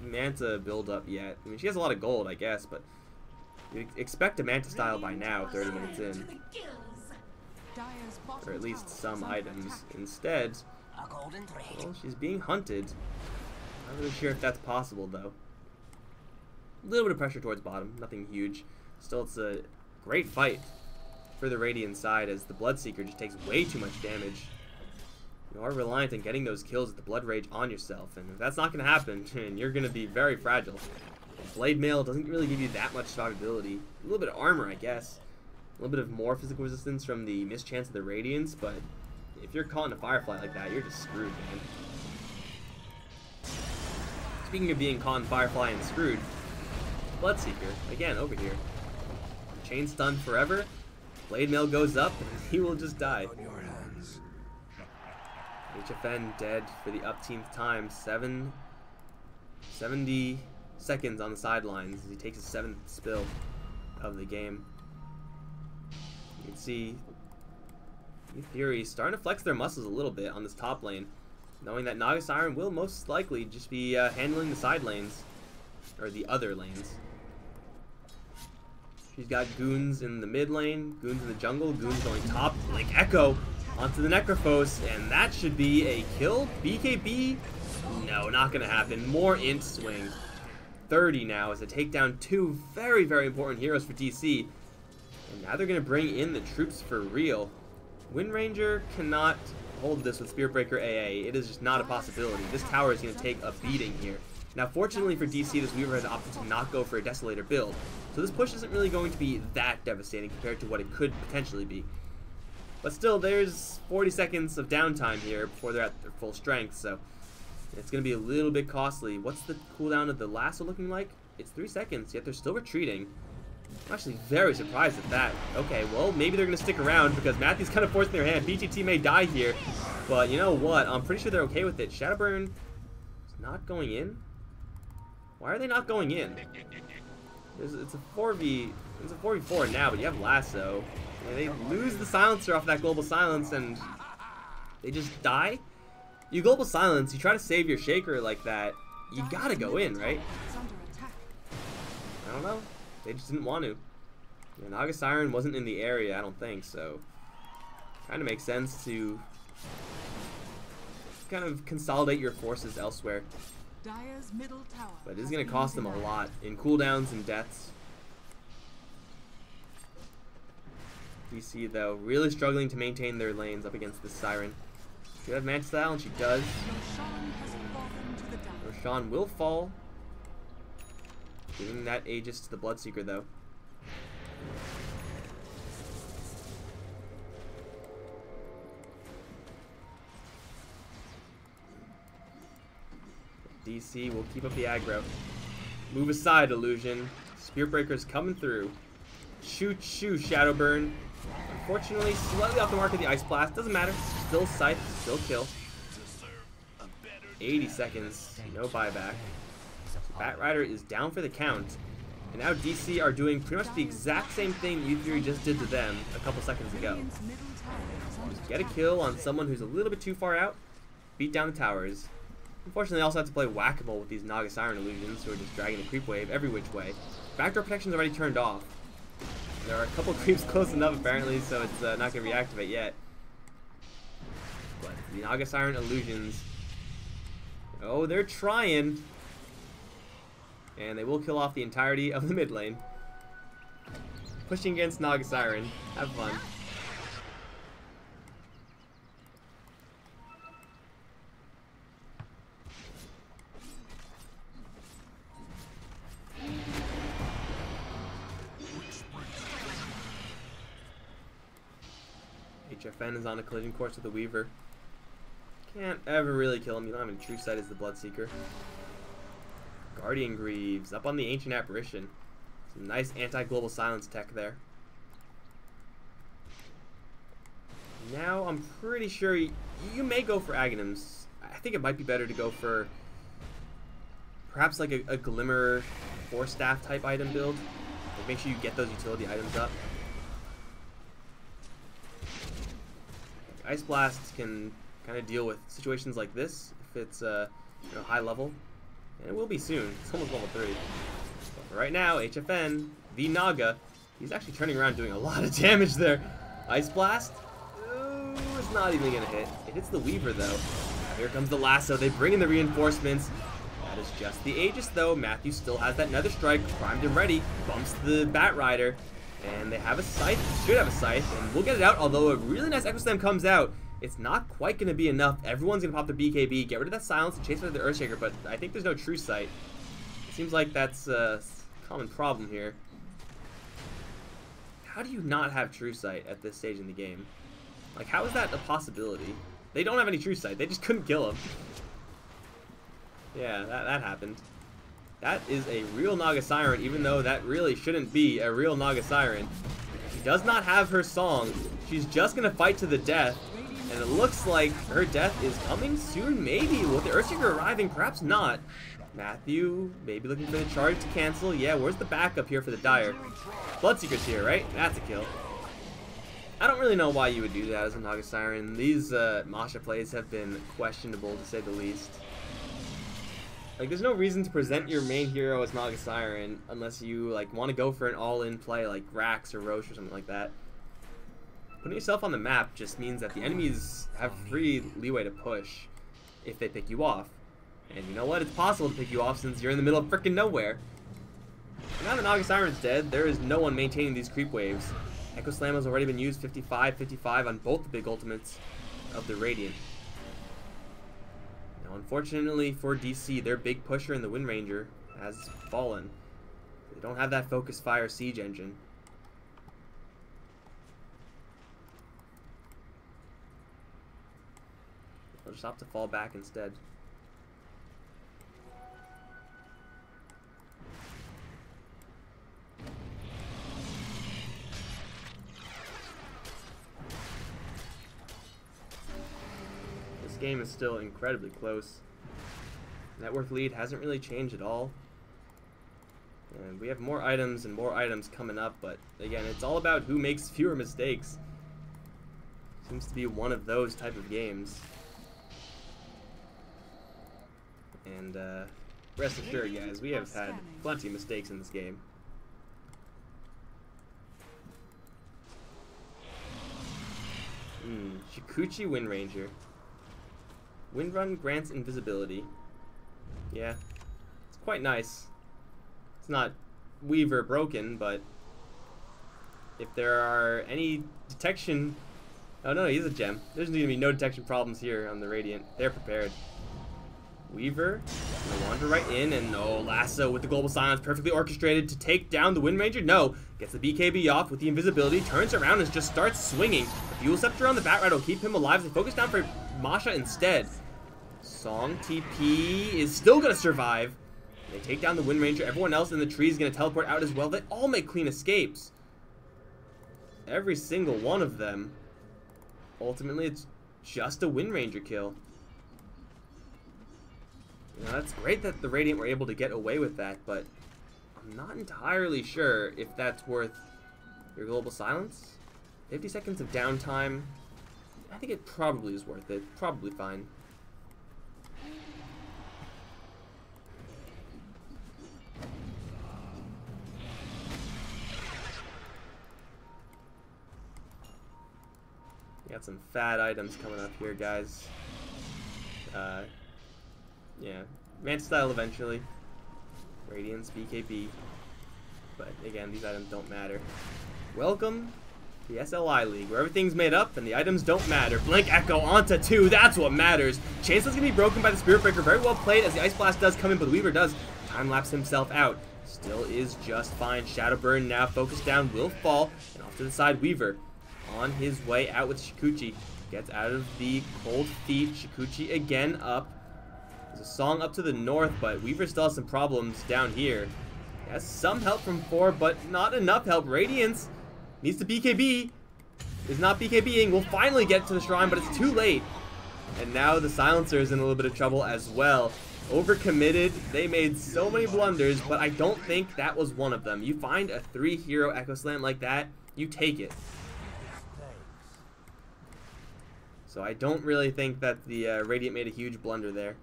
Manta build up yet. I mean, she has a lot of gold, I guess, but you expect a Manta style by now, 30 minutes in. Or at least some items. Instead, well, she's being hunted. Not really sure if that's possible, though. A little bit of pressure towards bottom, nothing huge. Still, it's a great fight for the Radiant side as the Bloodseeker just takes way too much damage. You are reliant on getting those kills with the Blood Rage on yourself, and if that's not going to happen, you're going to be very fragile. Blade Mail doesn't really give you that much survivability. A little bit of armor, I guess. A little bit of more physical resistance from the mischance of the Radiance, but if you're caught in a Firefly like that, you're just screwed, man. Speaking of being caught in Firefly and screwed, Bloodseeker, again, over here. Chain stunned forever. Blade Mail goes up, and he will just die. HFN dead for the upteenth time. 70 seconds on the sidelines as he takes his 7th spill of the game. You can see Fury starting to flex their muscles a little bit on this top lane, knowing that Naga Siren will most likely just be handling the side lanes, or the other lanes. She's got goons in the mid lane, goons in the jungle, goons going top, like Echo onto the Necrophos, and that should be a kill. BKB? No, not gonna happen. More int swing. 30 now as they take down 2 very, very important heroes for DC. And now they're gonna bring in the troops for real. Wind Ranger cannot hold this with Spearbreaker AA. It is just not a possibility. This tower is gonna take a beating here. Now, fortunately for DC, this Weaver has opted to not go for a Desolator build, so this push isn't really going to be that devastating compared to what it could potentially be. But still, there's 40 seconds of downtime here before they're at their full strength, so it's going to be a little bit costly. What's the cooldown of the lasso looking like? It's 3 seconds, yet they're still retreating. I'm actually very surprised at that. Okay, well, maybe they're going to stick around because Matthew's kind of forcing their hand. BTT may die here, but you know what? I'm pretty sure they're okay with it. Shadowburn is not going in? Why are they not going in? It's a 4v4 now, but you have Lasso. And they lose the Silencer off that Global Silence, and they just die? You Global Silence, you try to save your Shaker like that, you gotta go in, right? I don't know. They just didn't want to. Yeah, Naga Siren wasn't in the area, I don't think, so kind of makes sense to kind of consolidate your forces elsewhere. But it is going to cost them a lot in cooldowns and deaths. DC, though, really struggling to maintain their lanes up against this Siren. Should have Manta Style, and she does. Roshan will fall. Giving that Aegis to the Bloodseeker, though. DC will keep up the aggro. Move aside, Illusion. Spearbreaker's coming through. Shoot, Shadowburn. Unfortunately, slightly off the mark of the Ice Blast. Doesn't matter. Still Scythe, still kill. 80 seconds. No buyback. Batrider is down for the count. And now DC are doing pretty much the exact same thing Fury just did to them a couple seconds ago. Get a kill on someone who's a little bit too far out. Beat down the towers. Unfortunately, they also have to play whack-a-mole with these Naga Siren illusions, who are just dragging the creep wave every which way. Backdoor protection's already turned off. There are a couple creeps close enough, apparently, so it's not going to reactivate yet. But the Naga Siren illusions... Oh, they're trying! And they will kill off the entirety of the mid lane. Pushing against Naga Siren. Have fun. HFN is on a collision course with the Weaver. Can't ever really kill him. You don't have any true sight as the Bloodseeker. Guardian Greaves up on the Ancient Apparition. Some nice anti-global silence tech there. Now I'm pretty sure you may go for Aghanims. I think it might be better to go for perhaps like a Glimmer Force Staff type item build. Like make sure you get those utility items up. Ice Blast can kind of deal with situations like this if it's high level, and it will be soon. It's almost level 3. But for right now, HFN, the Naga, he's actually turning around doing a lot of damage there. Ice Blast, it's not even gonna hit. It hits the Weaver though. Here comes the lasso. They bring in the reinforcements. That is just the Aegis though. Matthew still has that Nether Strike primed and ready. Bumps the Bat Rider. And they have a Scythe, should have a Scythe, and we'll get it out, although a really nice Echo Slam comes out. It's not quite going to be enough. Everyone's going to pop the BKB, get rid of that silence, and chase rid of the Earthshaker, but I think there's no true sight. It seems like that's a common problem here. How do you not have true sight at this stage in the game? Like, how is that a possibility? They don't have any true sight. They just couldn't kill him. Yeah, that happened. That is a real Naga Siren, even though that really shouldn't be a real Naga Siren. She does not have her song. She's just going to fight to the death. And it looks like her death is coming soon, maybe. With the Earthshaker arriving, perhaps not. Matthew, maybe looking for the charge to cancel. Yeah, where's the backup here for the Dire? Bloodseeker's here, right? That's a kill. I don't really know why you would do that as a Naga Siren. These Masha plays have been questionable, to say the least. Like, there's no reason to present your main hero as Naga Siren unless you, like, want to go for an all-in play like Rax or Roche or something like that. Putting yourself on the map just means that the enemies have free leeway to push if they pick you off. And you know what? It's possible to pick you off since you're in the middle of frickin' nowhere. And now the Naga Siren's dead, there is no one maintaining these creep waves. Echo Slam has already been used 55-55 on both the big ultimates of the Radiant. Now, unfortunately for DC, their big pusher in the Wind Ranger has fallen. They don't have that Focus Fire Siege engine. They'll just have to fall back instead. This game is still incredibly close. Net worth lead hasn't really changed at all. And we have more items and more items coming up, but again, it's all about who makes fewer mistakes. Seems to be one of those type of games. And rest assured, guys, we have had plenty of mistakes in this game. Shikuchi Wind Ranger. Wind Run grants invisibility. Yeah, it's quite nice. It's not Weaver broken, but if there are any detection... Oh no, he's a gem. There's going to be no detection problems here on the Radiant. They're prepared. Weaver, gonna wander right in, and no, Lasso with the Global Silence perfectly orchestrated to take down the Wind Ranger. No, gets the BKB off with the invisibility, turns around and just starts swinging. The Fuel Scepter on the Bat Rider will keep him alive. They focus down for Masha instead. Song TP is still gonna survive. They take down the Wind Ranger. Everyone else in the tree is gonna teleport out as well. They all make clean escapes. Every single one of them. Ultimately, it's just a Wind Ranger kill. Now, that's great that the Radiant were able to get away with that, but I'm not entirely sure if that's worth your Global Silence. 50 seconds of downtime, I think it probably is worth it. Probably fine. Got some fat items coming up here, guys. Yeah, Mantis Style eventually. Radiance, BKB. But again, these items don't matter. Welcome to the SLI League, where everything's made up and the items don't matter. Blink Echo onto 2, that's what matters. Chancellor's gonna be broken by the Spirit Breaker. Very well played as the Ice Blast does come in, but the Weaver does time-lapse himself out. Still is just fine. Shadowburn now focused down, will fall, and off to the side, Weaver on his way out with Shikuchi. Gets out of the cold feet. Shikuchi again up. There's a song up to the north, but Weaver still has some problems down here. He has some help from 4, but not enough help. Radiance needs to BKB. Is not BKBing. We'll finally get to the shrine, but it's too late. And now the Silencer is in a little bit of trouble as well. Overcommitted. They made so many blunders, but I don't think that was one of them. You find a 3-hero Echo Slam like that, you take it. So I don't really think that the Radiant made a huge blunder there.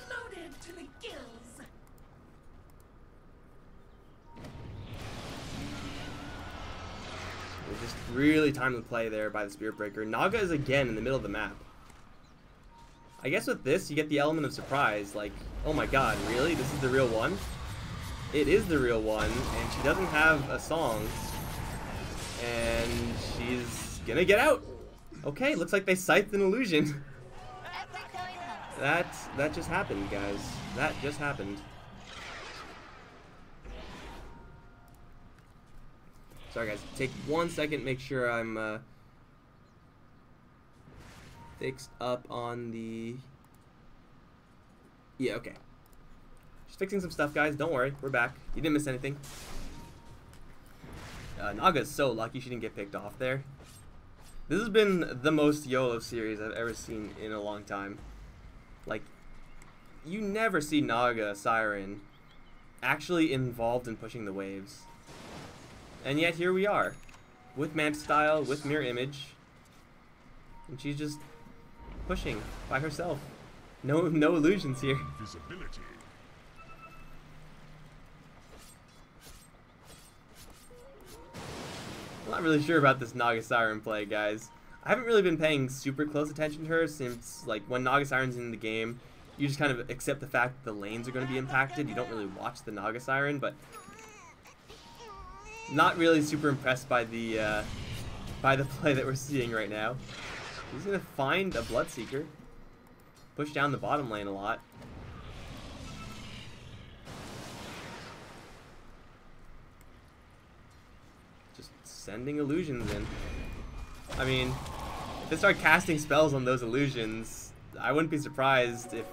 Loaded to the gills. It was just really timely play there by the Spirit Breaker. Naga is again in the middle of the map. I guess with this, you get the element of surprise. Like, oh my god, really? This is the real one? It is the real one, and she doesn't have a song. And she's gonna get out. Okay, looks like they scythed an illusion. That just happened, guys. That just happened. Sorry, guys. Take 1 second. Make sure I'm fixed up on the. Yeah. Okay. Just fixing some stuff, guys. Don't worry. We're back. You didn't miss anything. Naga's so lucky she didn't get picked off there. This has been the most YOLO series I've ever seen in a long time. Like, you never see Naga Siren actually involved in pushing the waves. And yet here we are, with Manta Style, with Mirror Image, and she's just pushing by herself. No illusions here. Visibility. I'm not really sure about this Naga Siren play, guys. I haven't really been paying super close attention to her since, like, when Naga Siren's in the game, you just kind of accept the fact that the lanes are going to be impacted. You don't really watch the Naga Siren, but not really super impressed by the play that we're seeing right now. He's going to find a Bloodseeker. Push down the bottom lane a lot. Sending illusions in. I mean, if they start casting spells on those illusions, I wouldn't be surprised if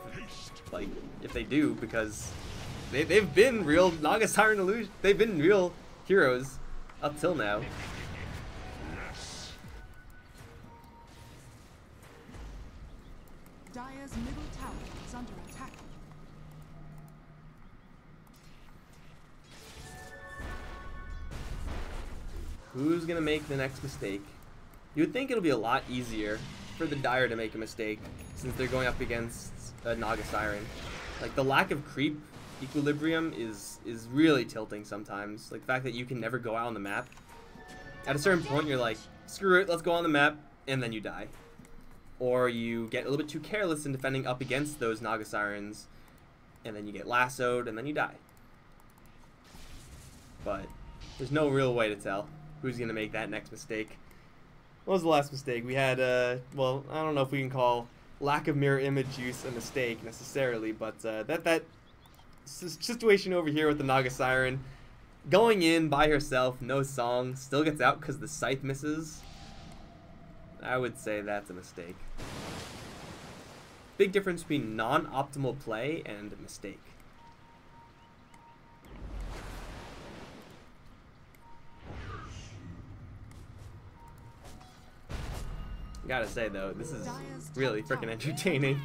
they do, because they've been real Naga Siren illusion. They've been real heroes up till now. Dire's middle tower is under attack. Who's gonna make the next mistake? You would think it'll be a lot easier for the Dire to make a mistake, since they're going up against a Naga Siren. Like, the lack of creep equilibrium is really tilting sometimes. Like, the fact that you can never go out on the map. At a certain point, you're like, screw it, let's go on the map, and then you die. Or you get a little bit too careless in defending up against those Naga Sirens, and then you get lassoed, and then you die. But there's no real way to tell who's going to make that next mistake. What was the last mistake? We had, well, I don't know if we can call lack of mirror image use a mistake necessarily, but that situation over here with the Naga Siren, going in by herself, no song, still gets out because the scythe misses, I would say that's a mistake. Big difference between non-optimal play and mistake. Gotta say though, this is really freaking entertaining.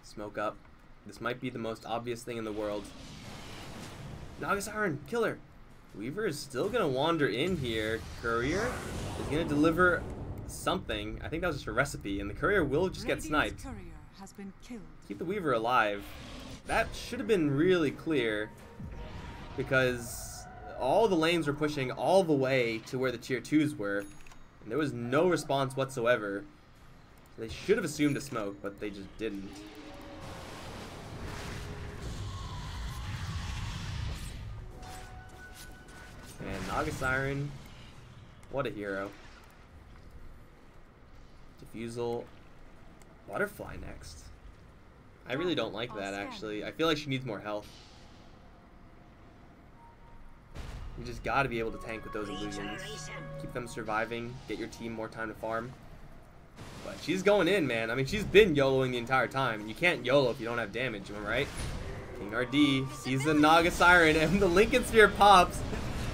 Smoke up. This might be the most obvious thing in the world. Naga Siren, killer. Weaver is still gonna wander in here. Courier is gonna deliver something. I think that was just a recipe, and the courier will just get sniped. Courier has been killed. Keep the Weaver alive. That should have been really clear, because all the lanes were pushing all the way to where the tier 2s were, and there was no response whatsoever. They should have assumed a smoke, but they just didn't. And Naga Siren, what a hero. Diffusal. Butterfly next. I really don't like that, actually. I feel like she needs more health. You just gotta be able to tank with those illusions. Keep them surviving, get your team more time to farm. But she's going in, man. I mean, she's been YOLOing the entire time. And you can't YOLO if you don't have damage, am I right? King RD sees the Naga Siren and the Lincoln Sphere pops.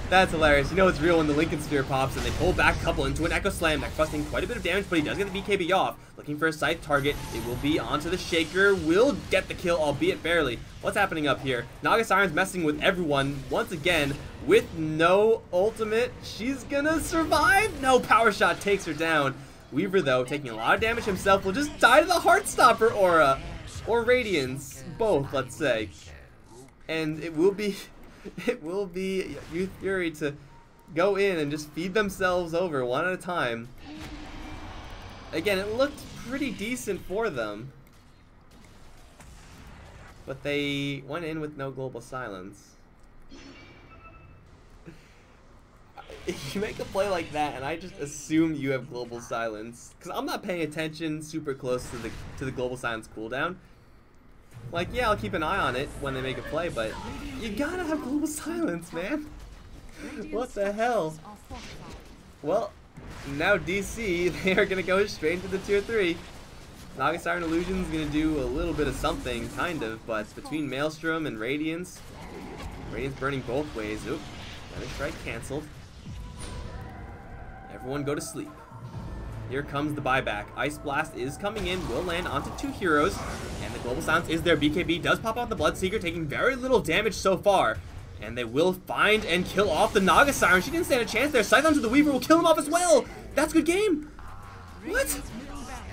That's hilarious. You know it's real when the Lincoln Sphere pops and they pull back a couple into an Echo Slam. That's busting quite a bit of damage, but he does get the BKB off. Looking for a scythe target. It will be onto the Shaker. Will get the kill, albeit barely. What's happening up here? Naga Siren's messing with everyone once again with no ultimate. She's gonna survive? No, Power Shot takes her down. Weaver, though, taking a lot of damage himself, will just die to the Heartstopper aura. Or Radiance. Both, let's say. And it will be Youth Fury to go in and just feed themselves over one at a time. Again, it looked pretty decent for them. But they went in with no global silence. You make a play like that and I just assume you have global silence, because I'm not paying attention super close to the global silence cooldown. Like, yeah, I'll keep an eye on it when they make a play, but you gotta have global silence, man. What the hell? Well, now DC, they are gonna go straight into the tier 3. Naga Siren Illusion's gonna do a little bit of something, kind of, but between Maelstrom and Radiance burning both ways. Oop, another strike canceled. Everyone go to sleep. Here comes the buyback. Ice Blast is coming in, will land onto 2 heroes, and the global silence is there. BKB does pop out the Bloodseeker, taking very little damage so far. And they will find and kill off the Naga Siren. She didn't stand a chance there. Scythe onto the Weaver will kill him off as well. That's good game. What?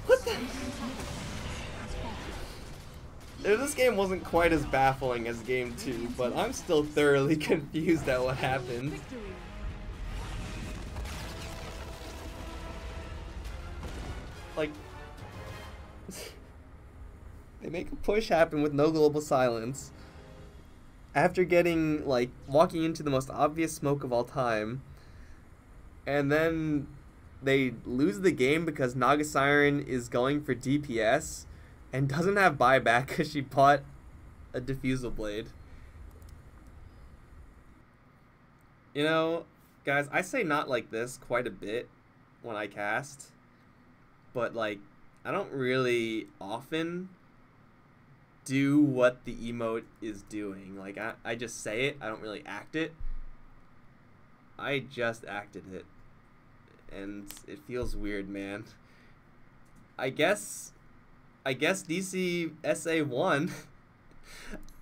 What the? This game wasn't quite as baffling as game 2, but I'm still thoroughly confused at what happened. Like, they make a push happen with no global silence after getting, like, walking into the most obvious smoke of all time, and then they lose the game because Naga Siren is going for DPS and doesn't have buyback because she bought a Diffusal Blade. You know, guys, I say not like this quite a bit when I cast. But, like, I don't really often do what the emote is doing. Like, I just say it. I don't really act it. I just acted it. And it feels weird, man. I guess DC.SA won.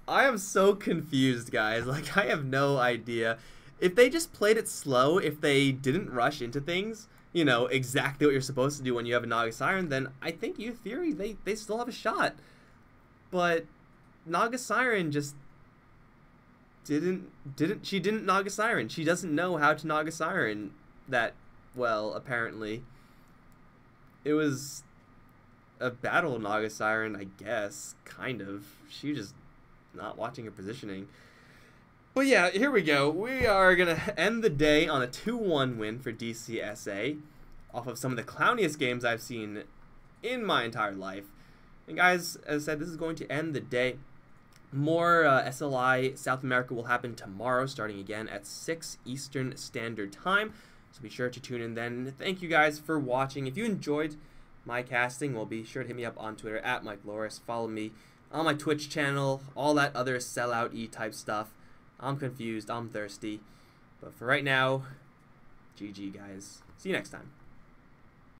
I am so confused, guys. Like, I have no idea. If they just played it slow, if they didn't rush into things, you know, exactly what you're supposed to do when you have a Naga Siren, then I think Youth Fury, they still have a shot. But Naga Siren just didn't Naga Siren. She doesn't know how to Naga Siren that well, apparently. It was a battle Naga Siren, I guess, kind of. She just not watching her positioning. But yeah, here we go. We are going to end the day on a 2-1 win for DC.SA off of some of the clowniest games I've seen in my entire life. And guys, as I said, this is going to end the day. More SLI South America will happen tomorrow, starting again at 6 Eastern Standard Time. So be sure to tune in then. Thank you guys for watching. If you enjoyed my casting, well, be sure to hit me up on Twitter at Mike Loris. Follow me on my Twitch channel, all that other sellout-y type stuff. I'm confused, I'm thirsty. But for right now, GG guys. See you next time.